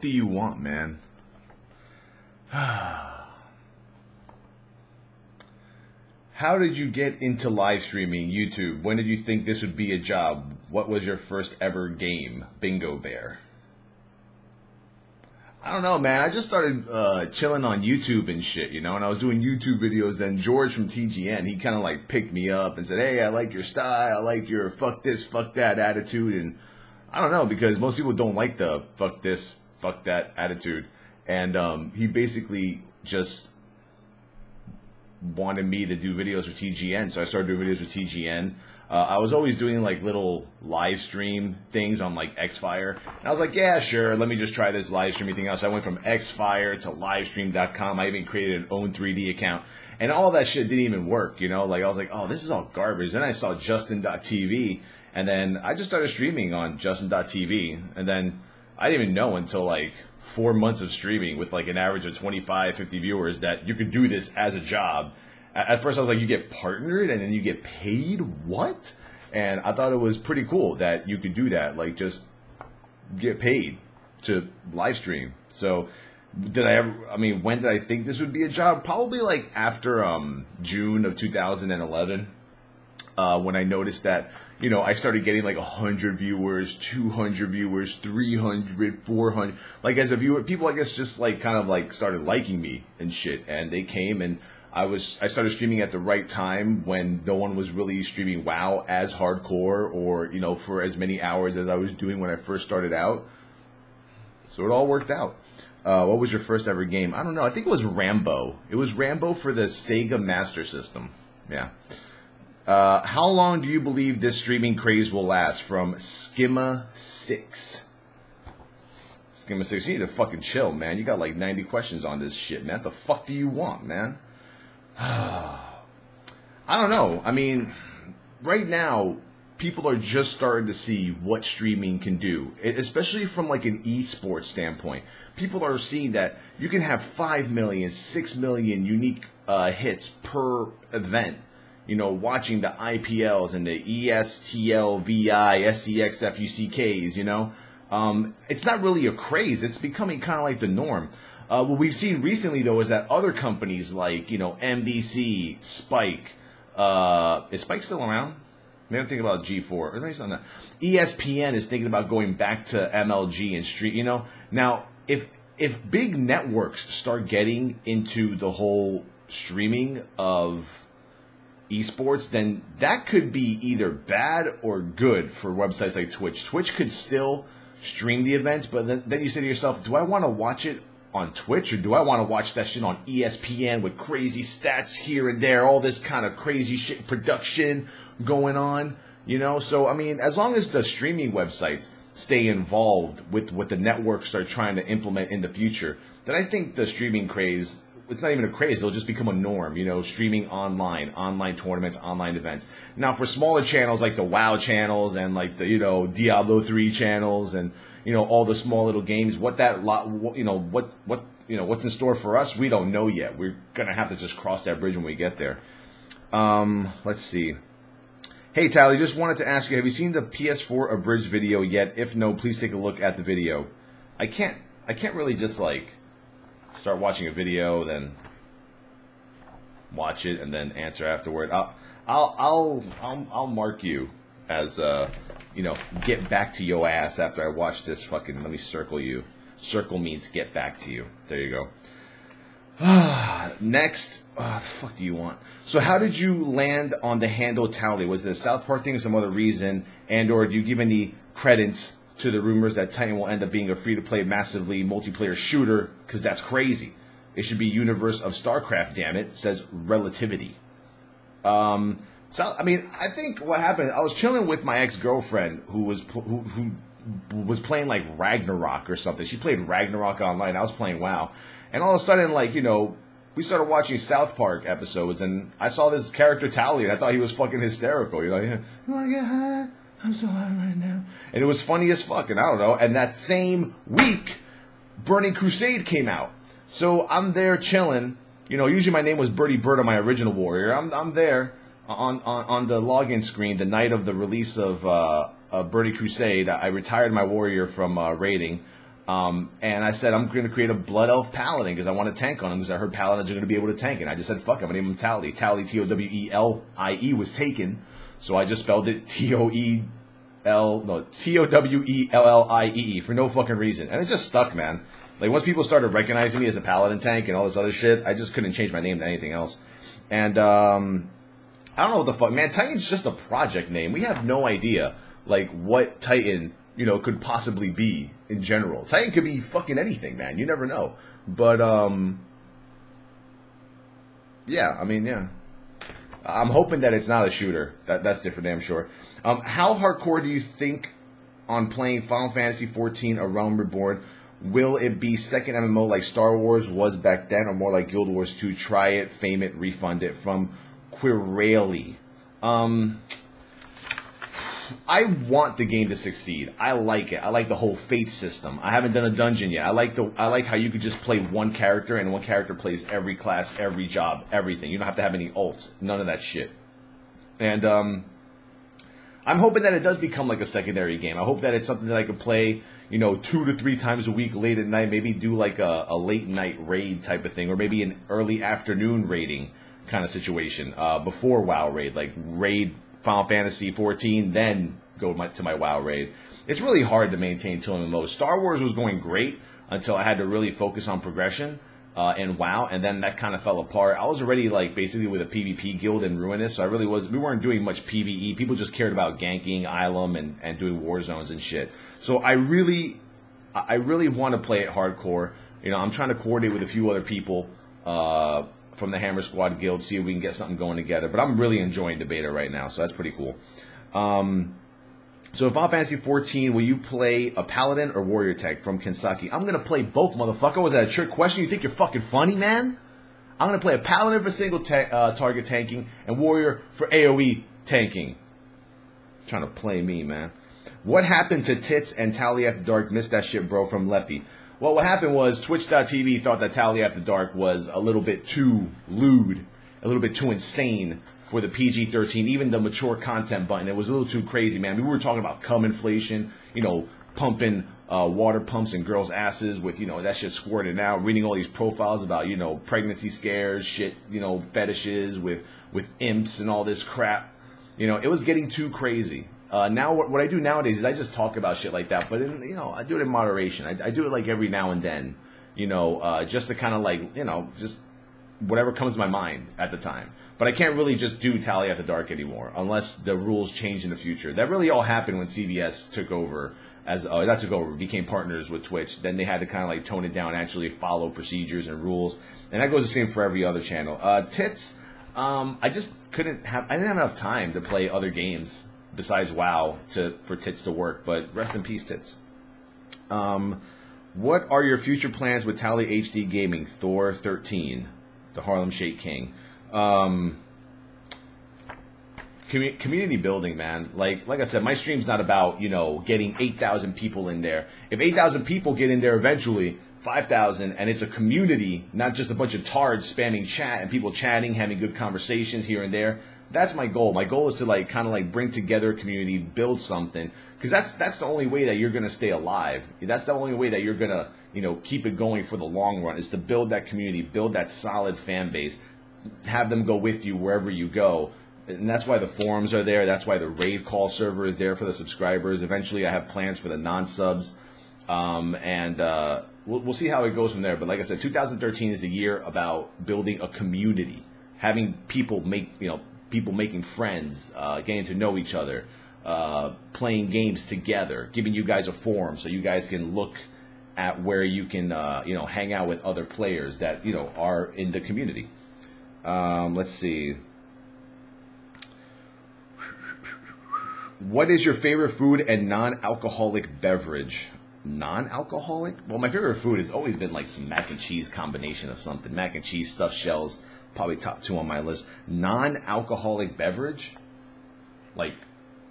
fuck do you want, man? How did you get into live streaming YouTube? When did you think this would be a job? What was your first ever game? Bingo Bear. I don't know, man. I just started chilling on YouTube and shit, you know, and I was doing YouTube videos. Then George from TGN, he kind of like picked me up and said, hey, I like your style. I like your fuck this, fuck that attitude. And I don't know, because most people don't like the fuck this, fuck that attitude. And he basically just wanted me to do videos for TGN, so I started doing videos with TGN. I was always doing like little live stream things on like Xfire, and I was like, yeah, sure, let me just try this live streaming thing out. So I went from Xfire to livestream.com. I even created an own 3D account, and all that shit didn't even work, you know. Like I was like, oh, this is all garbage. Then I saw Justin.tv, and then I just started streaming on Justin.tv, and then I didn't even know until like 4 months of streaming with like an average of 25, 50 viewers that you could do this as a job. At first I was like, you get partnered and then you get paid? What? And I thought it was pretty cool that you could do that, like just get paid to live stream. So when did I think this would be a job? Probably like after June of 2011, when I noticed that, you know, I started getting like 100 viewers, 200 viewers, 300, 400. Like as a viewer, people I guess just like kind of like started liking me and shit. And they came, and I started streaming at the right time when no one was really streaming WoW as hardcore, or, you know, for as many hours as I was doing when I first started out. So it all worked out. What was your first ever game? I don't know. I think it was Rambo. It was Rambo for the Sega Master System. Yeah. How long do you believe this streaming craze will last? From Skimma6. Skimma6, you need to fucking chill, man. You got like 90 questions on this shit, man. What the fuck do you want, man? I don't know. I mean, right now, people are just starting to see what streaming can do, especially from like an esports standpoint. People are seeing that you can have 5 million, 6 million unique hits per event. You know, watching the IPLs and the ESTL, VI, SCX, FUCKs, you know. It's not really a craze. It's becoming kind of like the norm. What we've seen recently, though, is that other companies like, you know, NBC, Spike, is Spike still around? Maybe I'm thinking about G4. Or maybe it's on that. ESPN is thinking about going back to MLG and street, you know. Now, if big networks start getting into the whole streaming of esports, then that could be either bad or good for websites like Twitch. Twitch could still stream the events, but then you say to yourself, do I want to watch it on Twitch, or do I want to watch that shit on ESPN with crazy stats here and there, all this kind of crazy shit production going on, you know? So, I mean, as long as the streaming websites stay involved with what the networks are trying to implement in the future, then I think the streaming craze, it's not even a craze, it'll just become a norm, you know, streaming online tournaments, online events. Now, for smaller channels like the WoW channels and like the, you know, Diablo 3 channels and, you know, all the small little games, what's in store for us, we don't know yet. We're going to have to just cross that bridge when we get there. Let's see. Hey, Towelliee, just wanted to ask you, have you seen the PS4 abridged video yet? If no, please take a look at the video. I can't really just like start watching a video, then watch it and then answer afterward. I'll mark you as you know, get back to your ass after I watch this fucking. Let me circle you. Circle means get back to you. There you go. Next, the fuck do you want? So how did you land on the handle Towelliee? Was it a South Park thing or some other reason? And or do you give any credence to the rumors that Titan will end up being a free-to-play, massively multiplayer shooter? Because that's crazy. It should be Universe of StarCraft, damn it, says Relativity. So, I mean, I think what happened, I was chilling with my ex-girlfriend who was playing, like, Ragnarok or something. She played Ragnarok online. I was playing WoW. And all of a sudden, like, you know, we started watching South Park episodes, and I saw this character, Towelliee, and I thought he was fucking hysterical. You know, you want to get high? I'm so high right now. And it was funny as fuck, and I don't know. And that same week, Burning Crusade came out. So I'm there chilling. You know, usually my name was Birdie Bird on my original warrior. I'm there on the login screen the night of the release of Burning Crusade. I retired my warrior from raiding. And I said, I'm going to create a Blood Elf Paladin because I want to tank on him because I heard Paladins are going to be able to tank. And I just said, fuck, I'm going to name him Towelliee. Towelliee, Towellie, was taken. So I just spelled it Towellie for no fucking reason. And it just stuck, man. Like, once people started recognizing me as a Paladin tank and all this other shit, I just couldn't change my name to anything else. And, I don't know what the fuck, man. Titan's just a project name. We have no idea, like, what Titan, you know, could possibly be in general. Titan could be fucking anything, man. You never know. But, yeah, I mean, yeah. I'm hoping that it's not a shooter. That's different, damn sure. How hardcore do you think on playing Final Fantasy XIV: A Realm Reborn? Will it be second MMO like Star Wars was back then, or more like Guild Wars 2? Try it, fame it, refund it. From Quirelli. I want the game to succeed. I like it. I like the whole fate system. I haven't done a dungeon yet. I like how you could just play one character, and one character plays every class, every job, everything. You don't have to have any ults. None of that shit. And I'm hoping that it does become like a secondary game. I hope that it's something that I could play, you know, 2 to 3 times a week late at night. Maybe do like a late night raid type of thing, or maybe an early afternoon raiding kind of situation before WoW raid, like raid Final Fantasy XIV, then go to my WoW raid. It's really hard to maintain 2 MMOs. Star Wars was going great until I had to really focus on progression in WoW, and then that kind of fell apart. I was already like basically with a PvP guild in Ruinous, so we weren't doing much PvE. People just cared about ganking, Ilum, and doing war zones and shit. So I really want to play it hardcore. You know, I'm trying to coordinate with a few other people from the Hammer Squad Guild, see if we can get something going together. But I'm really enjoying the beta right now, so that's pretty cool. So in Final Fantasy XIV, will you play a Paladin or Warrior Tech? From Kensaki. I'm going to play both, motherfucker. Was that a trick question? You think you're fucking funny, man? I'm going to play a Paladin for single target tanking and Warrior for AoE tanking. Trying to play me, man. What happened to Tits and Towelliee After Dark? Missed that shit, bro, from Leppy. Well, what happened was Twitch.tv thought that Towelliee After Dark was a little bit too lewd, a little bit too insane for the PG-13, even the mature content button. It was a little too crazy, man. We were talking about cum inflation, you know, pumping water pumps in girls' asses with, you know, that shit squirting out, reading all these profiles about, you know, pregnancy scares, shit, you know, fetishes with imps and all this crap. You know, it was getting too crazy. Now, what I do nowadays is I just talk about shit like that, but, you know, I do it in moderation. I do it, like, every now and then, you know, just to kind of, like, you know, just whatever comes to my mind at the time. But I can't really just do Towelliee After Dark anymore unless the rules change in the future. That really all happened when CBS took over, became partners with Twitch. Then they had to kind of, like, tone it down, actually follow procedures and rules. And that goes the same for every other channel. Tits, I just I didn't have enough time to play other games besides WoW for Tits to work, but rest in peace, Tits. What are your future plans with Towelliee HD Gaming? Thor 13, the Harlem Shake King. Community building, man. Like I said, my stream's not about, you know, getting 8,000 people in there. If 8,000 people get in there eventually, 5,000, and it's a community, not just a bunch of tards spamming chat and people chatting, having good conversations here and there. That's my goal. My goal is to, like, kind of like bring together a community, build something, because that's the only way that you're gonna stay alive. That's the only way that you're gonna, you know, keep it going for the long run, is to build that community, build that solid fan base, have them go with you wherever you go. And that's why the forums are there. That's why the raid call server is there for the subscribers. Eventually, I have plans for the non-subs, we'll see how it goes from there. But like I said, 2013 is a year about building a community, having people making friends, getting to know each other, playing games together, giving you guys a forum so you guys can look at where you can, hang out with other players that, you know, are in the community. Let's see. What is your favorite food and non-alcoholic beverage? Non-alcoholic? Well, my favorite food has always been like some mac and cheese combination of something. Mac and cheese, stuffed shells, probably top 2 on my list. Non-alcoholic beverage? Like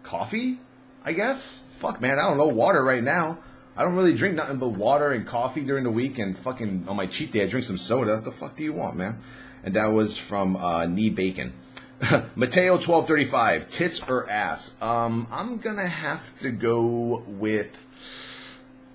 coffee, I guess? Fuck, man, I don't know. Water right now. I don't really drink nothing but water and coffee during the week, and fucking on my cheat day I drink some soda. What the fuck do you want, man? And that was from Knee Bacon. Mateo 1235, tits or ass? I'm gonna have to go with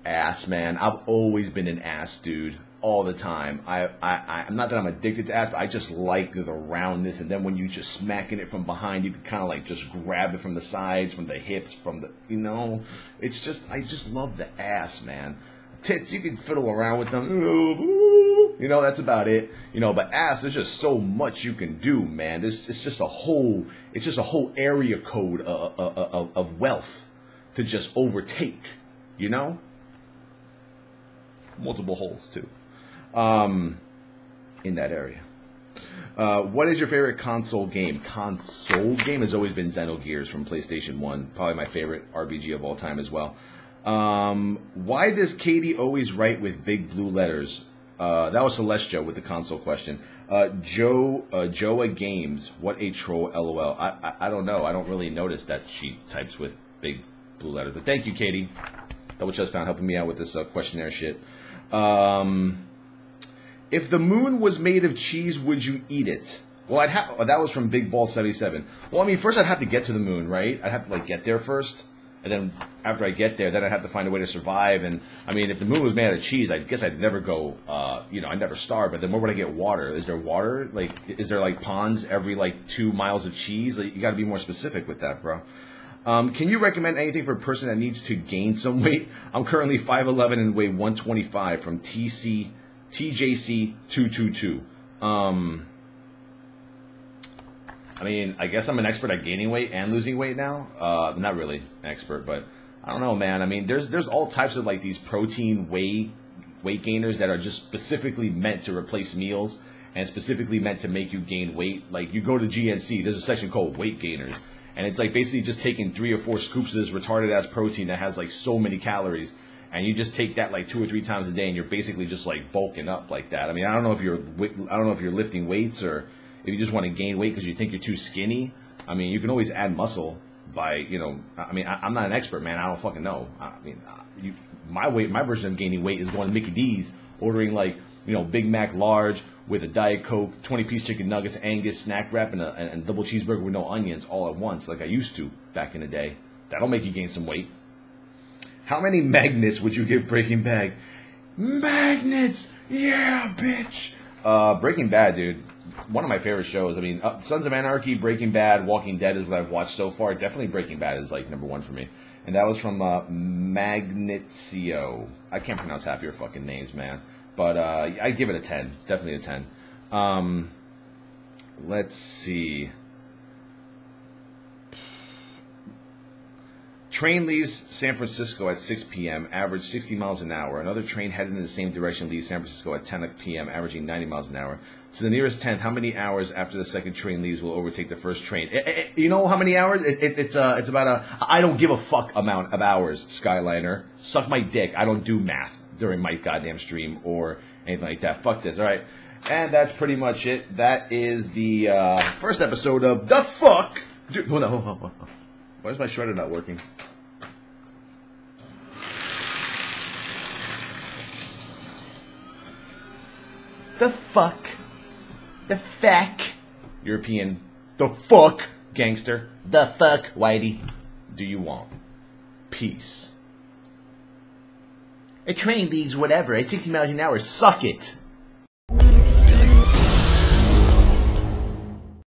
Ass, man. I've always been an ass dude. All the time. I'm not that I'm addicted to ass, but I just like the roundness. And then when you just smacking it from behind, you can kind of like just grab it from the sides, from the hips, from the, you know. It's just, I just love the ass, man. Tits, you can fiddle around with them. You know, that's about it. You know, but ass, there's just so much you can do, man. It's just a whole area code of wealth to just overtake, you know? Multiple holes, too. In that area. What is your favorite console game? Console game has always been Xenogears from PlayStation 1. Probably my favorite RPG of all time as well. Why does Katie always write with big blue letters? That was Celestia with the console question. Joa Games. What a troll, LOL. I don't know. I don't really notice that she types with big blue letters. But thank you, Katie. Double Chest Pound helping me out with this questionnaire shit. If the moon was made of cheese, would you eat it? Well, that was from Big Ball 77. Well, I mean, first I'd have to get to the moon, right? I'd have to, like, get there first. And then after I get there, then I'd have to find a way to survive. And, I mean, if the moon was made out of cheese, I guess I'd never go, I'd never starve. But then where would I get water? Is there water? Like, is there, like, ponds every, like, 2 miles of cheese? Like, you got to be more specific with that, bro. Can you recommend anything for a person that needs to gain some weight? I'm currently 5'11" and weigh 125 from TJC 222. I mean, I guess I'm an expert at gaining weight and losing weight now. Not really an expert, but I don't know, man. I mean, there's all types of like these protein weight gainers that are just specifically meant to replace meals and specifically meant to make you gain weight. Like you go to GNC, there's a section called weight gainers, and it's like basically just taking 3 or 4 scoops of this retarded ass protein that has like so many calories. And you just take that like 2 or 3 times a day, and you're basically just like bulking up like that. I mean, I don't know if you're lifting weights or if you just want to gain weight because you think you're too skinny. I mean, you can always add muscle by, you know. I mean, I'm not an expert, man. I don't fucking know. I mean, my version of gaining weight is going to Mickey D's, ordering like, you know, Big Mac large with a Diet Coke, 20-piece chicken nuggets, Angus snack wrap, and a double cheeseburger with no onions all at once, like I used to back in the day. That'll make you gain some weight. How many magnets would you give Breaking Bad? Magnets! Yeah, bitch! Breaking Bad, dude. One of my favorite shows. I mean, Sons of Anarchy, Breaking Bad, Walking Dead is what I've watched so far. Definitely Breaking Bad is like #1 for me. And that was from Magnetio. I can't pronounce half your fucking names, man. But I'd give it a 10. Definitely a 10. Let's see. Train leaves San Francisco at 6 p.m., average 60 miles an hour. Another train headed in the same direction leaves San Francisco at 10 p.m., averaging 90 miles an hour. To the nearest 10th, how many hours after the second train leaves will overtake the first train? You know how many hours? It's about I don't give a fuck amount of hours, Skyliner. Suck my dick. I don't do math during my goddamn stream or anything like that. Fuck this. All right. And that's pretty much it. That is the first episode of The Fuck. Dude, hold on. Why is my shredder not working? The fuck? The fuck? European. The fuck? Gangster. The fuck, Whitey? Do you want? Peace. A train leaves whatever at 60 miles an hour. Suck it.